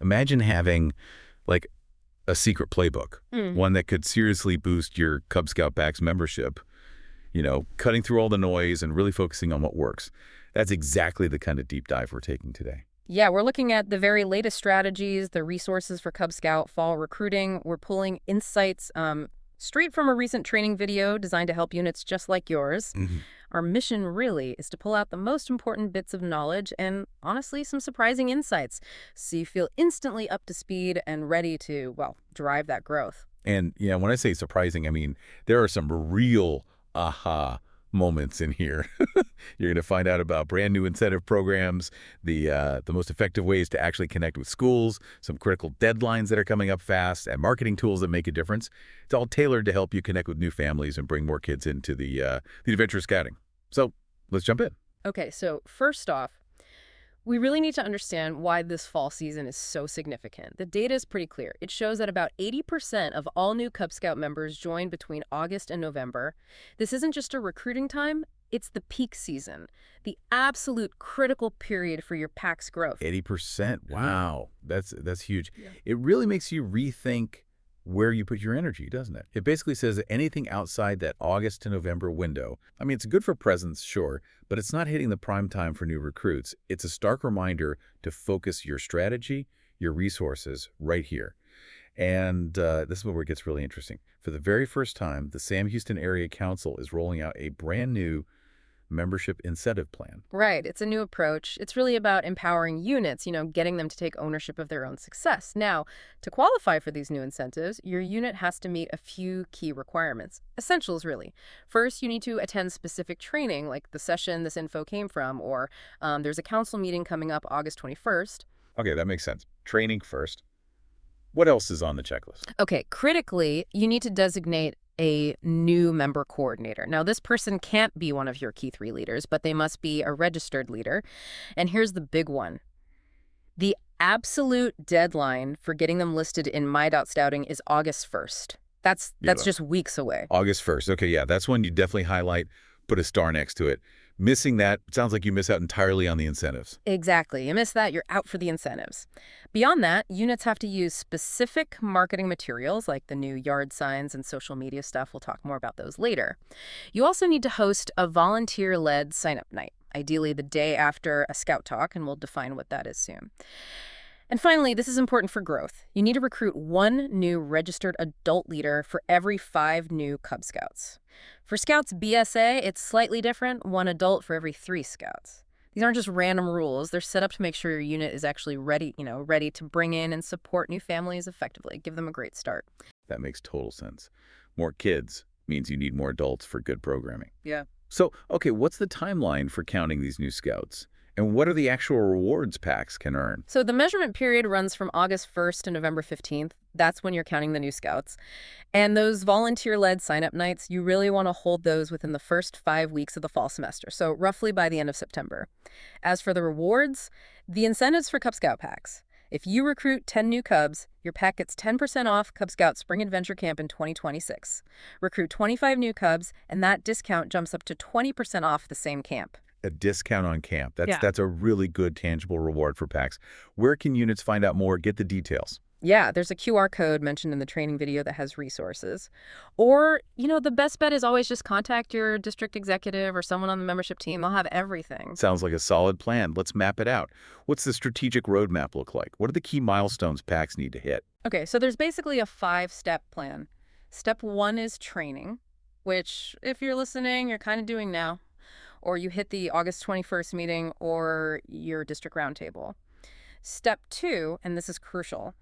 Imagine having like a secret playbook, Mm. one that could seriously boost your Cub Scout Pack's membership, cutting through all the noise and really focusing on what works. That's exactly the kind of deep dive we're taking today. Yeah, we're looking at the very latest strategies, the resources for Cub Scout fall recruiting. We're pulling insights straight from a recent training video designed to help units just like yours. Mhm. Our mission really is to pull out the most important bits of knowledge and, honestly, some surprising insights so you feel instantly up to speed and ready to, well, drive that growth. And when I say surprising, I mean there are some real aha moments in here. You're going to find out about brand new incentive programs, the most effective ways to actually connect with schools, some critical deadlines that are coming up fast, and marketing tools that make a difference. It's all tailored to help you connect with new families and bring more kids into the adventure scouting. So let's jump in. Okay, so first off, we really need to understand why this fall season is so significant. The data is pretty clear. It shows that about 80% of all new Cub Scout members join between August and November. This isn't just a recruiting time, it's the peak season, the absolute critical period for your pack's growth. 80%. Wow. That's huge. Yeah. It really makes you rethink where you put your energy, doesn't it? It basically says that anything outside that August to November window, I mean, it's good for presents, sure, but it's not hitting the prime time for new recruits. It's a stark reminder to focus your strategy, your resources right here. And this is where it gets really interesting. For the very first time, the Sam Houston Area Council is rolling out a brand new membership incentive plan. Right. It's a new approach. It's really about empowering units, getting them to take ownership of their own success. Now, to qualify for these new incentives, your unit has to meet a few key requirements. Essentials, really. First, you need to attend specific training, like the session this info came from, or there's a council meeting coming up August 21st. Okay, that makes sense. Training first. What else is on the checklist? Okay, critically, you need to designate a new member coordinator. Now, this person can't be one of your key three leaders, but they must be a registered leader. And here's the big one. The absolute deadline for getting them listed in My.Scouting is August 1st. That's Yeah, just weeks away. August 1st. Okay, yeah, that's one you definitely highlight, put a star next to it. Missing that, it sounds like you miss out entirely on the incentives. Exactly. You miss that, you're out for the incentives. Beyond that, units have to use specific marketing materials like the new yard signs and social media stuff. We'll talk more about those later. You also need to host a volunteer-led sign-up night, ideally the day after a scout talk, and we'll define what that is soon. And finally, this is important for growth. You need to recruit one new registered adult leader for every 5 new Cub Scouts. For Scouts BSA, it's slightly different, one adult for every 3 Scouts. These aren't just random rules. They're set up to make sure your unit is actually ready to bring in and support new families effectively, give them a great start. That makes total sense. More kids means you need more adults for good programming. Yeah. So, okay, what's the timeline for counting these new scouts? And what are the actual rewards packs can earn? So the measurement period runs from August 1st to November 15th. That's when you're counting the new Scouts. And those volunteer-led sign-up nights, you really want to hold those within the first 5 weeks of the fall semester, so roughly by the end of September. As for the rewards, the incentives for Cub Scout packs. If you recruit 10 new Cubs, your pack gets 10% off Cub Scout Spring Adventure Camp in 2026. Recruit 25 new Cubs, and that discount jumps up to 20% off the same camp. A discount on camp. Yeah. That's a really good tangible reward for packs. Where can units find out more? Get the details. Yeah, there's a QR code mentioned in the training video that has resources. Or, the best bet is always just contact your district executive or someone on the membership team. They'll have everything. Sounds like a solid plan. Let's map it out. What's the strategic roadmap look like? What are the key milestones packs need to hit? Okay, so there's basically a 5-step plan. Step 1 is training, which, if you're listening, you're kind of doing now. Or you hit the August 21st meeting or your district roundtable. Step 2, and this is crucial,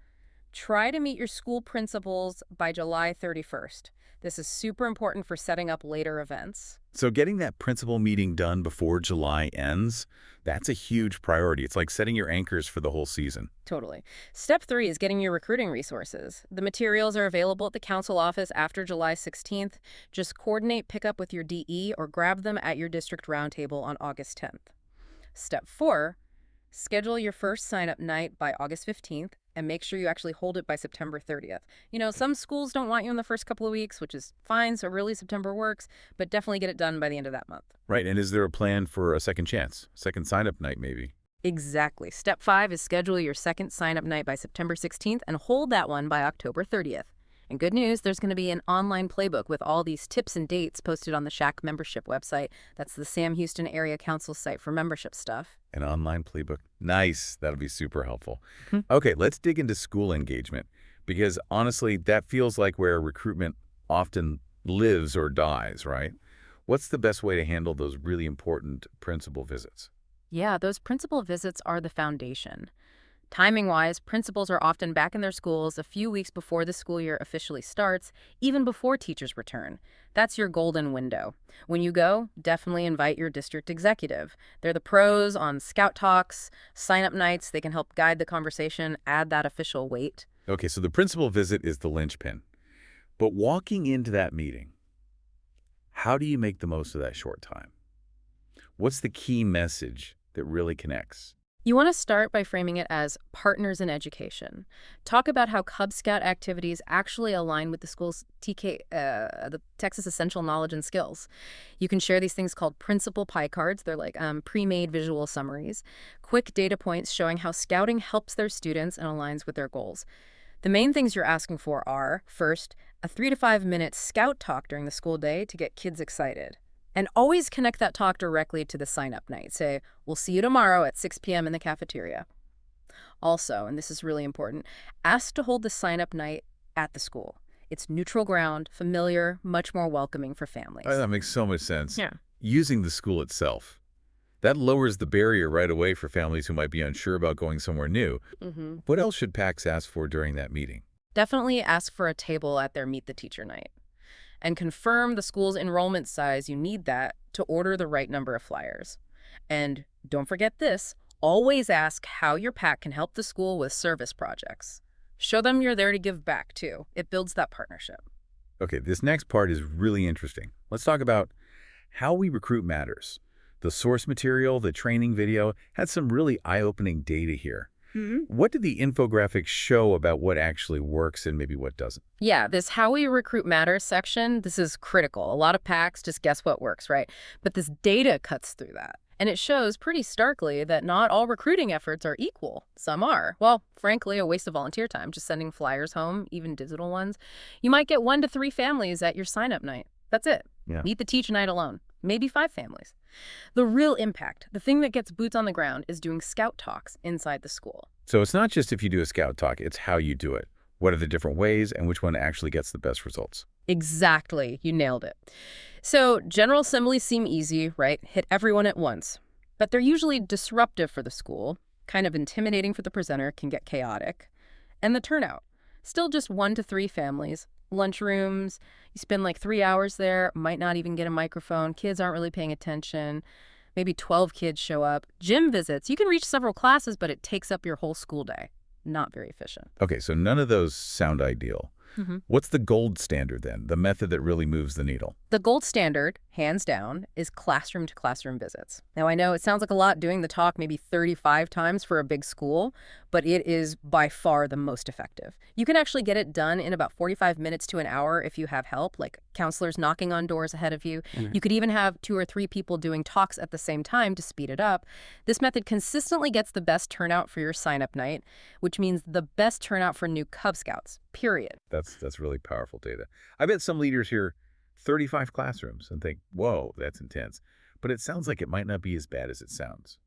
try to meet your school principals by July 31st. This is super important for setting up later events. So getting that principal meeting done before July ends, that's a huge priority. It's like setting your anchors for the whole season. Totally. Step 3 is getting your recruiting resources. The materials are available at the council office after July 16th. Just coordinate pickup with your DE or grab them at your district roundtable on August 10th. Step 4, schedule your first sign-up night by August 15th and make sure you actually hold it by September 30th. Some schools don't want you in the first couple of weeks, which is fine, so really September works, but definitely get it done by the end of that month. Right, and is there a plan for a second chance? Second sign-up night, maybe? Exactly. Step 5 is schedule your second sign-up night by September 16th and hold that one by October 30th. And good news, there's going to be an online playbook with all these tips and dates posted on the Shack membership website. That's the Sam Houston Area Council site for membership stuff. An online playbook. Nice. That'll be super helpful. Hmm. Okay, let's dig into school engagement, because honestly, that feels like where recruitment often lives or dies, right? What's the best way to handle those really important principal visits? Yeah, those principal visits are the foundation. Timing-wise, principals are often back in their schools a few weeks before the school year officially starts, even before teachers return. That's your golden window. When you go, definitely invite your district executive. They're the pros on scout talks, sign-up nights. They can help guide the conversation, add that official weight. Okay, so the principal visit is the linchpin. But walking into that meeting, how do you make the most of that short time? What's the key message that really connects? You want to start by framing it as partners in education. Talk about how Cub Scout activities actually align with the school's the Texas Essential Knowledge and Skills. You can share these things called principal pie cards. They're like pre-made visual summaries, quick data points showing how scouting helps their students and aligns with their goals. The main things you're asking for are, first, a 3 to 5 minute scout talk during the school day to get kids excited. And always connect that talk directly to the sign-up night. Say, we'll see you tomorrow at 6 p.m. in the cafeteria. Also, and this is really important, ask to hold the sign-up night at the school. It's neutral ground, familiar, much more welcoming for families. Oh, that makes so much sense. Yeah. Using the school itself. That lowers the barrier right away for families who might be unsure about going somewhere new. Mm-hmm. What else should PACs ask for during that meeting? Definitely ask for a table at their Meet the Teacher night. And confirm the school's enrollment size. You need that to order the right number of flyers. And don't forget this, always ask how your PAC can help the school with service projects. Show them you're there to give back, too. It builds that partnership. Okay, this next part is really interesting. Let's talk about how we recruit matters. The source material, the training video, had some really eye-opening data here. What did the infographics show about what actually works and maybe what doesn't? Yeah, this How We Recruit Matters section, this is critical. A lot of PACs just guess what works, right? But this data cuts through that. And it shows pretty starkly that not all recruiting efforts are equal. Some are. Well, frankly, a waste of volunteer time, just sending flyers home, even digital ones. You might get 1 to 3 families at your sign-up night. That's it. Yeah. Meet the Teacher night alone. Maybe 5 families. The real impact, the thing that gets boots on the ground, is doing scout talks inside the school. So it's not just if you do a scout talk, it's how you do it. What are the different ways and which one actually gets the best results? Exactly. You nailed it. So general assemblies seem easy, right? Hit everyone at once. But they're usually disruptive for the school, kind of intimidating for the presenter, can get chaotic. And the turnout, still just 1 to 3 families, lunchrooms, you spend like 3 hours there, might not even get a microphone, kids aren't really paying attention, maybe 12 kids show up. Gym visits, you can reach several classes, but it takes up your whole school day. Not very efficient. Okay, so none of those sound ideal. What's the gold standard then, the method that really moves the needle? The gold standard, hands down, is classroom-to-classroom visits. Now, I know it sounds like a lot doing the talk maybe 35 times for a big school, but it is by far the most effective. You can actually get it done in about 45 minutes to an hour if you have help, like counselors knocking on doors ahead of you. You could even have 2 or 3 people doing talks at the same time to speed it up. This method consistently gets the best turnout for your sign-up night, which means the best turnout for new Cub Scouts, period. That's really powerful data. I bet some leaders hear 35 classrooms and think, whoa, that's intense. But it sounds like it might not be as bad as it sounds.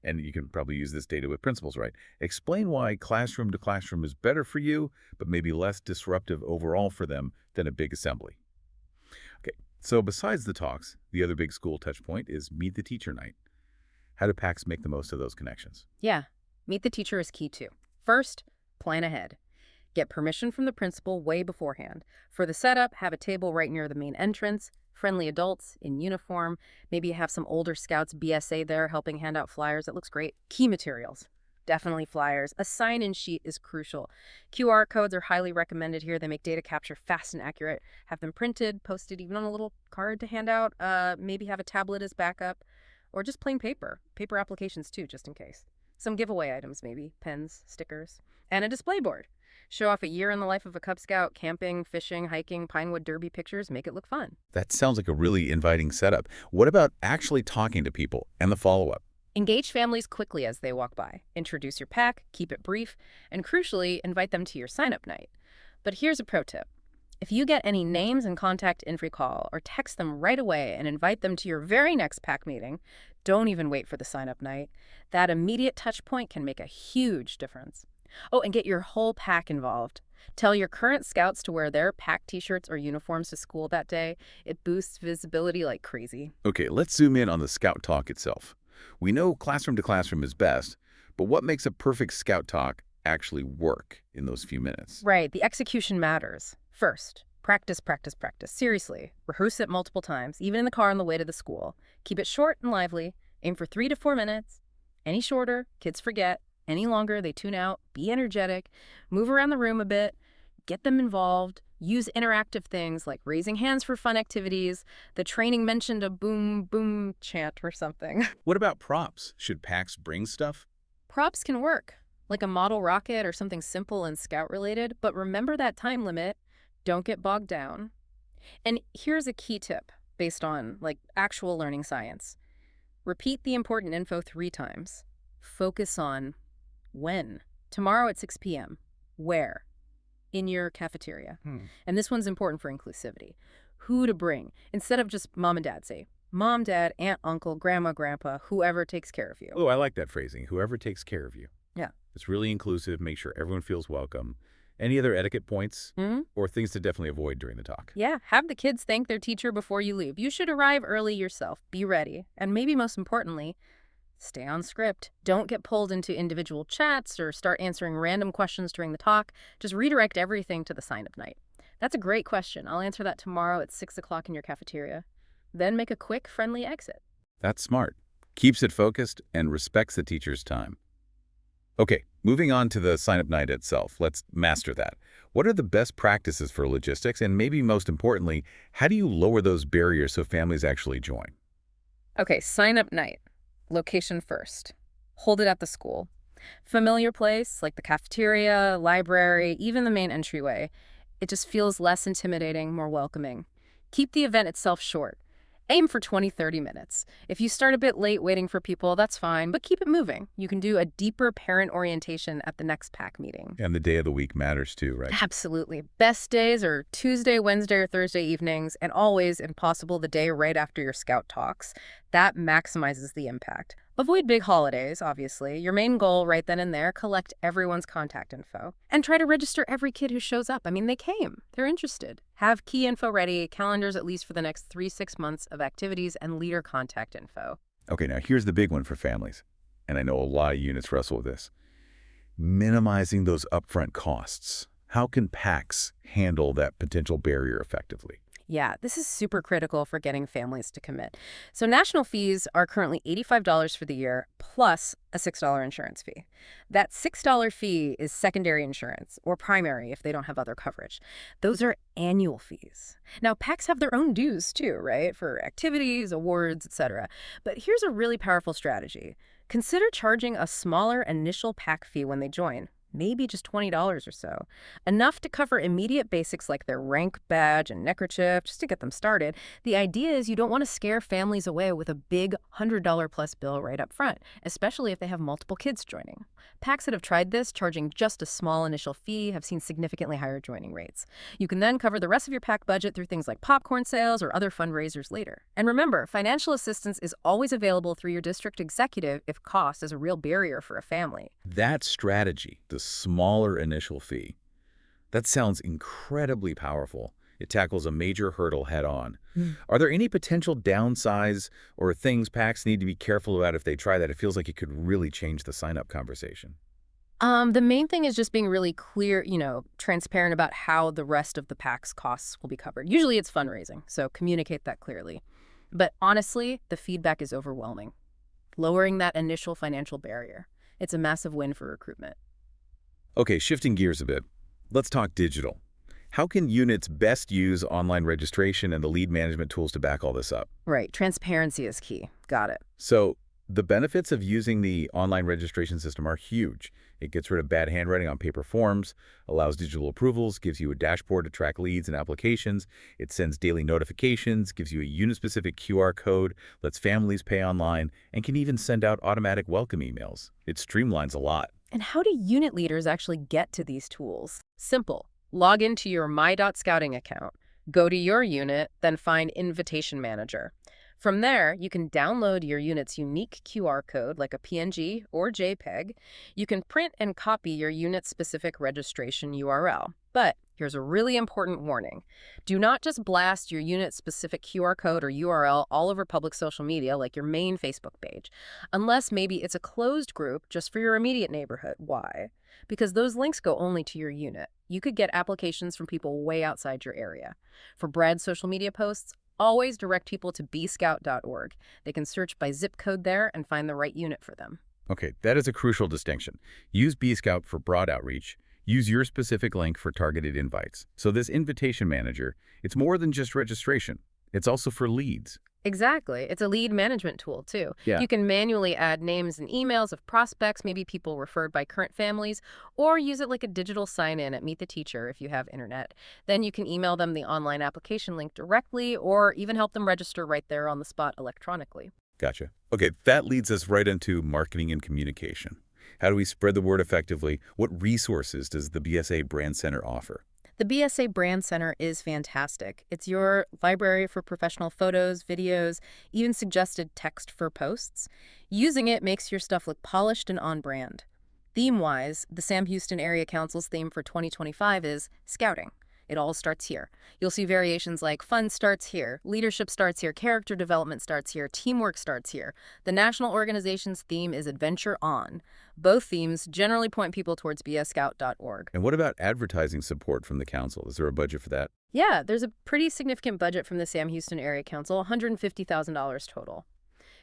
And you can probably use this data with principals, right? Explain why classroom to classroom is better for you, but maybe less disruptive overall for them than a big assembly. Okay, so besides the talks, the other big school touch point is Meet the Teacher night. How do PACs make the most of those connections? Yeah, Meet the Teacher is key too. First, plan ahead. Get permission from the principal way beforehand. For the setup, have a table right near the main entrance, friendly adults in uniform. Maybe you have some older scouts BSA there helping hand out flyers. It looks great. Key materials. Definitely flyers. A sign-in sheet is crucial. QR codes are highly recommended here. They make data capture fast and accurate. Have them printed, posted even on a little card to hand out. Maybe have a tablet as backup. Or just plain paper. Paper applications too, just in case. Some giveaway items maybe. Pens, stickers. And a display board. Show off a year in the life of a Cub Scout, camping, fishing, hiking, Pinewood Derby pictures, make it look fun. That sounds like a really inviting setup. What about actually talking to people and the follow-up? Engage families quickly as they walk by. Introduce your pack, keep it brief, and crucially, invite them to your sign-up night. But here's a pro tip. If you get any names and contact info call or text them right away and invite them to your very next pack meeting, don't even wait for the sign-up night. That immediate touch point can make a huge difference. Oh, and get your whole pack involved. Tell your current scouts to wear their pack t-shirts or uniforms to school that day. It boosts visibility like crazy. Okay, let's zoom in on the Scout Talk itself. We know classroom to classroom is best, but what makes a perfect Scout Talk actually work in those few minutes? Right, the execution matters. First, practice, practice, practice. Seriously, rehearse it multiple times, even in the car on the way to the school. Keep it short and lively. Aim for 3 to 4 minutes. Any shorter, kids forget. Any longer, they tune out. Be energetic. Move around the room a bit. Get them involved. Use interactive things like raising hands for fun activities. The training mentioned a boom, boom chant or something. What about props? Should packs bring stuff? Props can work, like a model rocket or something simple and scout-related, but remember that time limit. Don't get bogged down. And here's a key tip based on, actual learning science. Repeat the important info 3 times. Focus on when. Tomorrow at 6 p.m. Where? In your cafeteria. And this one's important for inclusivity. Who to bring. Instead of just mom and dad, say mom, dad, aunt, uncle, grandma, grandpa, whoever takes care of you. Oh, I like that phrasing. Whoever takes care of you. Yeah. It's really inclusive. Make sure everyone feels welcome. Any other etiquette points or things to definitely avoid during the talk? Yeah, have the kids thank their teacher before you leave. You should arrive early yourself. Be ready. And maybe most importantly, stay on script. Don't get pulled into individual chats or start answering random questions during the talk. Just redirect everything to the sign-up night. That's a great question. I'll answer that tomorrow at 6 o'clock in your cafeteria. Then make a quick, friendly exit. That's smart. Keeps it focused and respects the teacher's time. Okay, moving on to the sign-up night itself. Let's master that. What are the best practices for logistics? And maybe most importantly, how do you lower those barriers so families actually join? Okay, sign-up night. Location first. Hold it at the school. Familiar place, like the cafeteria, library, even the main entryway. It just feels less intimidating, more welcoming. Keep the event itself short. Aim for 20-30 minutes. If you start a bit late waiting for people, that's fine, but keep it moving. You can do a deeper parent orientation at the next PAC meeting. And the day of the week matters too, right? Absolutely. Best days are Tuesday, Wednesday, or Thursday evenings, and always, if possible, the day right after your Scout talks. That maximizes the impact. Avoid big holidays, obviously. Your main goal right then and there, collect everyone's contact info. And try to register every kid who shows up. I mean, they came. They're interested. Have key info ready, calendars at least for the next 3-6 months of activities, and leader contact info. Okay, now here's the big one for families. And I know a lot of units wrestle with this. Minimizing those upfront costs. How can PACs handle that potential barrier effectively? Yeah, this is super critical for getting families to commit. So national fees are currently $85 for the year, plus a $6 insurance fee. That $6 fee is secondary insurance, or primary if they don't have other coverage. Those are annual fees. Now, PACs have their own dues too, right? For activities, awards, etc. But here's a really powerful strategy. Consider charging a smaller initial PAC fee when they join. Maybe just $20 or so. Enough to cover immediate basics like their rank badge and neckerchief, just to get them started. The idea is you don't want to scare families away with a big $100 plus bill right up front, especially if they have multiple kids joining. PACs that have tried this, charging just a small initial fee, have seen significantly higher joining rates. You can then cover the rest of your PAC budget through things like popcorn sales or other fundraisers later. And remember, financial assistance is always available through your district executive if cost is a real barrier for a family. That strategy, the smaller initial fee, that sounds incredibly powerful. It tackles a major hurdle head on. Are there any potential downsides or things PACs need to be careful about if they try that? It feels like it could really change the sign-up conversation. The main thing is just being really clear, transparent about how the rest of the PAC's costs will be covered. Usually it's fundraising, so communicate that clearly. But honestly, the feedback is overwhelming. Lowering that initial financial barrier, it's a massive win for recruitment. Okay, shifting gears a bit. Let's talk digital. How can units best use online registration and the lead management tools to back all this up? Right. Transparency is key. Got it. So The benefits of using the online registration system are huge. It gets rid of bad handwriting on paper forms, allows digital approvals, gives you a dashboard to track leads and applications. It sends daily notifications, gives you a unit-specific QR code, lets families pay online, and can even send out automatic welcome emails. It streamlines a lot. And how do unit leaders actually get to these tools? Simple. Log into your My.Scouting account, go to your unit, then find Invitation Manager. From there, you can download your unit's unique QR code like a PNG or JPEG. You can print and copy your unit-specific registration URL. But here's a really important warning. Do not just blast your unit-specific QR code or URL all over public social media like your main Facebook page, unless maybe it's a closed group just for your immediate neighborhood. Why? Because those links go only to your unit. You could get applications from people way outside your area. For Brad's social media posts, always direct people to bscout.org. They can search by zip code there and find the right unit for them. Okay, that is a crucial distinction. Use BScout for broad outreach. Use your specific link for targeted invites. So this invitation manager, it's more than just registration. It's also for leads. Exactly. It's a lead management tool, too. Yeah. You can manually add names and emails of prospects, maybe people referred by current families, or use it like a digital sign-in at Meet the Teacher if you have internet. Then you can email them the online application link directly, or even help them register right there on the spot electronically. Gotcha. Okay, that leads us right into marketing and communication. How do we spread the word effectively? What resources does the BSA Brand Center offer? The BSA Brand Center is fantastic. It's your library for professional photos, videos, even suggested text for posts. Using it makes your stuff look polished and on brand. Theme-wise, the Sam Houston Area Council's theme for 2025 is Scouting. It all starts here. You'll see variations like fun starts here, leadership starts here, character development starts here, teamwork starts here. The national organization's theme is Adventure On. Both themes generally point people towards bscout.org. And what about advertising support from the council? Is there a budget for that? Yeah, there's a pretty significant budget from the Sam Houston Area Council, $150,000 total.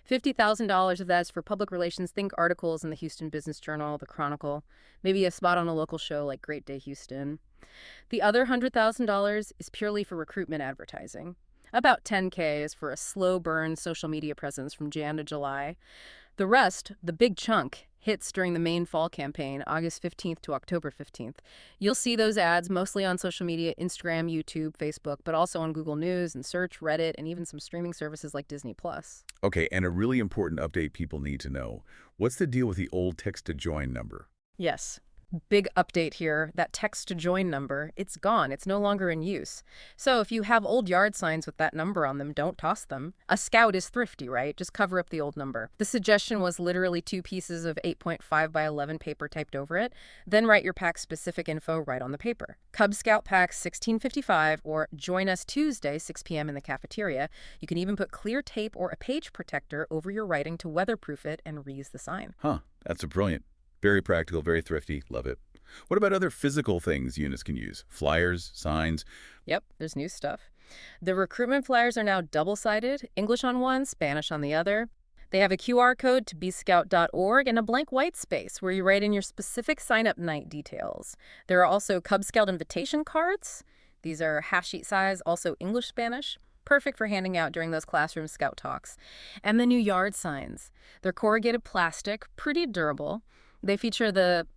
$50,000 of that is for public relations. Think articles in the Houston Business Journal, the Chronicle, maybe a spot on a local show like Great Day Houston. The other $100,000 is purely for recruitment advertising. About $10K is for a slow burn social media presence from Jan to July. The rest, the big chunk, hits during the main fall campaign, August 15th to October 15th. You'll see those ads mostly on social media, Instagram, YouTube, Facebook, but also on Google News and Search, Reddit, and even some streaming services like Disney+. Okay, and a really important update people need to know. What's the deal with the old text-to-join number? Yes. Big update here. That text to join number, it's gone. It's no longer in use. So if you have old yard signs with that number on them, don't toss them. A scout is thrifty, right? Just cover up the old number. The suggestion was literally 2 pieces of 8.5 by 11 paper typed over it. Then write your pack's specific info right on the paper. Cub Scout Pack 1655 or Join Us Tuesday, 6 p.m. in the cafeteria. You can even put clear tape or a page protector over your writing to weatherproof it and reuse the sign. Huh, that's brilliant. Very practical, very thrifty. Love it. What about other physical things units can use? Flyers, signs? Yep, there's new stuff. The recruitment flyers are now double-sided, English on one, Spanish on the other. They have a QR code to bscout.org and a blank white space where you write in your specific sign-up night details. There are also Cub Scout invitation cards. These are half-sheet size, also English-Spanish. Perfect for handing out during those classroom scout talks. And the new yard signs. They're corrugated plastic, pretty durable. They feature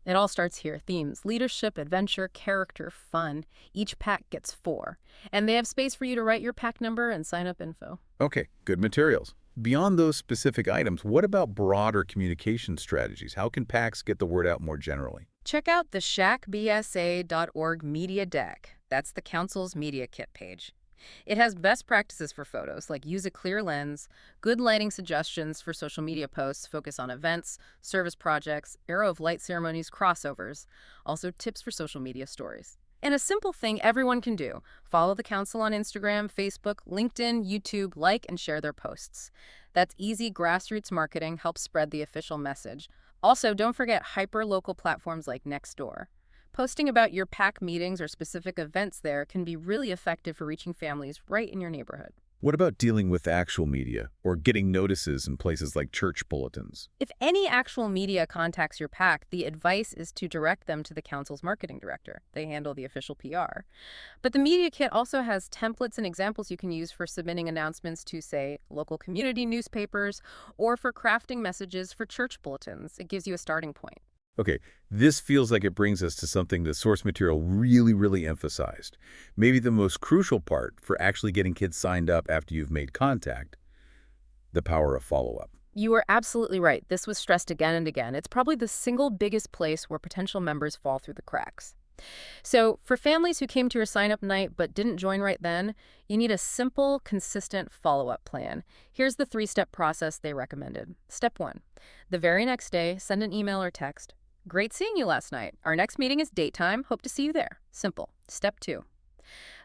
it all starts here, themes, leadership, adventure, character, fun. Each pack gets 4. And they have space for you to write your pack number and sign-up info. Okay, good materials. Beyond those specific items, what about broader communication strategies? How can packs get the word out more generally? Check out the shackbsa.org media deck. That's the council's media kit page. It has best practices for photos, like use a clear lens, good lighting suggestions for social media posts, focus on events, service projects, arrow of light ceremonies, crossovers, also tips for social media stories. And a simple thing everyone can do, follow the council on Instagram, Facebook, LinkedIn, YouTube, like and share their posts. That's easy grassroots marketing, helps spread the official message. Also, don't forget hyper-local platforms like Nextdoor. Posting about your PAC meetings or specific events there can be really effective for reaching families right in your neighborhood. What about dealing with actual media or getting notices in places like church bulletins? If any actual media contacts your PAC, the advice is to direct them to the council's marketing director. They handle the official PR. But the Media Kit also has templates and examples you can use for submitting announcements to, say, local community newspapers or for crafting messages for church bulletins. It gives you a starting point. Okay, this feels like it brings us to something the source material really emphasized. Maybe the most crucial part for actually getting kids signed up after you've made contact, the power of follow-up. You are absolutely right. This was stressed again and again. It's probably the single biggest place where potential members fall through the cracks. So, for families who came to your sign up night but didn't join right then, you need a simple, consistent follow up plan. Here's the 3-step process they recommended. Step 1. The very next day, send an email or text. Great seeing you last night. Our next meeting is date time. Hope to see you there. Simple. Step 2.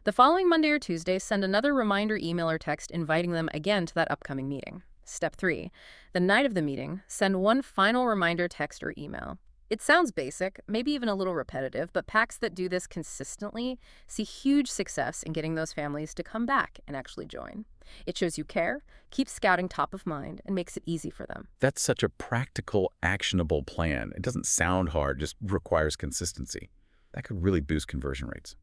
The following Monday or Tuesday, send another reminder email or text inviting them again to that upcoming meeting. Step 3. The night of the meeting, send one final reminder text or email. It sounds basic, maybe even a little repetitive, but PACs that do this consistently see huge success in getting those families to come back and actually join. It shows you care, keeps scouting top of mind, and makes it easy for them. That's such a practical, actionable plan. It doesn't sound hard, just requires consistency. That could really boost conversion rates.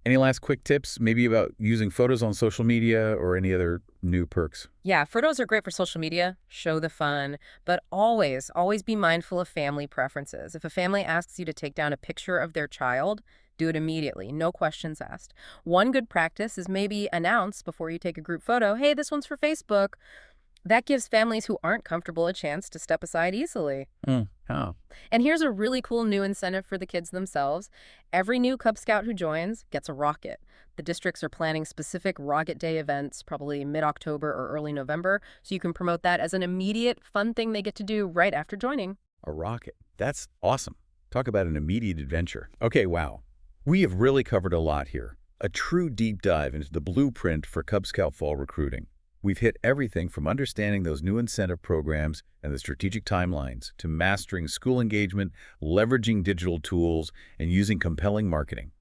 Any last quick tips, maybe about using photos on social media or any other new perks? Yeah, photos are great for social media, show the fun, but always be mindful of family preferences. If a family asks you to take down a picture of their child, do it immediately, no questions asked. One good practice is maybe announce before you take a group photo, hey, this one's for Facebook. That gives families who aren't comfortable a chance to step aside easily. Oh, And here's a really cool new incentive for the kids themselves. Every new Cub Scout who joins gets a rocket. The districts are planning specific Rocket Day events, probably mid-October or early November, so you can promote that as an immediate fun thing they get to do right after joining. a rocket. That's awesome. Talk about an immediate adventure. Okay, wow. We have really covered a lot here. A true deep dive into the blueprint for Cub Scout fall recruiting. We've hit everything from understanding those new incentive programs and the strategic timelines to mastering school engagement, leveraging digital tools, and using compelling marketing.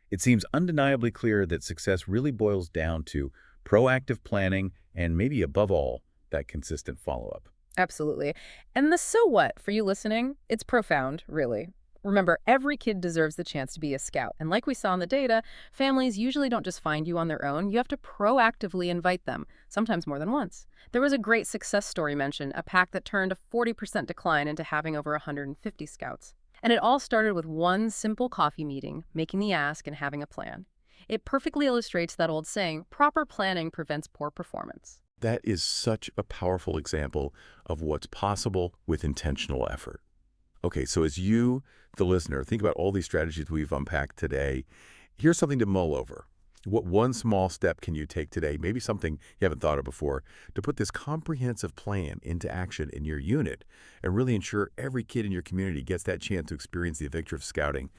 It seems undeniably clear that success really boils down to proactive planning and maybe above all, that consistent follow-up. Absolutely. And the so what for you listening, it's profound, really. Remember, every kid deserves the chance to be a scout. And like we saw in the data, families usually don't just find you on their own. You have to proactively invite them, sometimes more than once. There was a great success story mentioned, a pack that turned a 40% decline into having over 150 scouts. And it all started with one simple coffee meeting, making the ask and having a plan. It perfectly illustrates that old saying, proper planning prevents poor performance. That is such a powerful example of what's possible with intentional effort. Okay, so as you, the listener, think about all these strategies we've unpacked today, here's something to mull over. What one small step can you take today, maybe something you haven't thought of before, to put this comprehensive plan into action in your unit and really ensure every kid in your community gets that chance to experience the adventure of scouting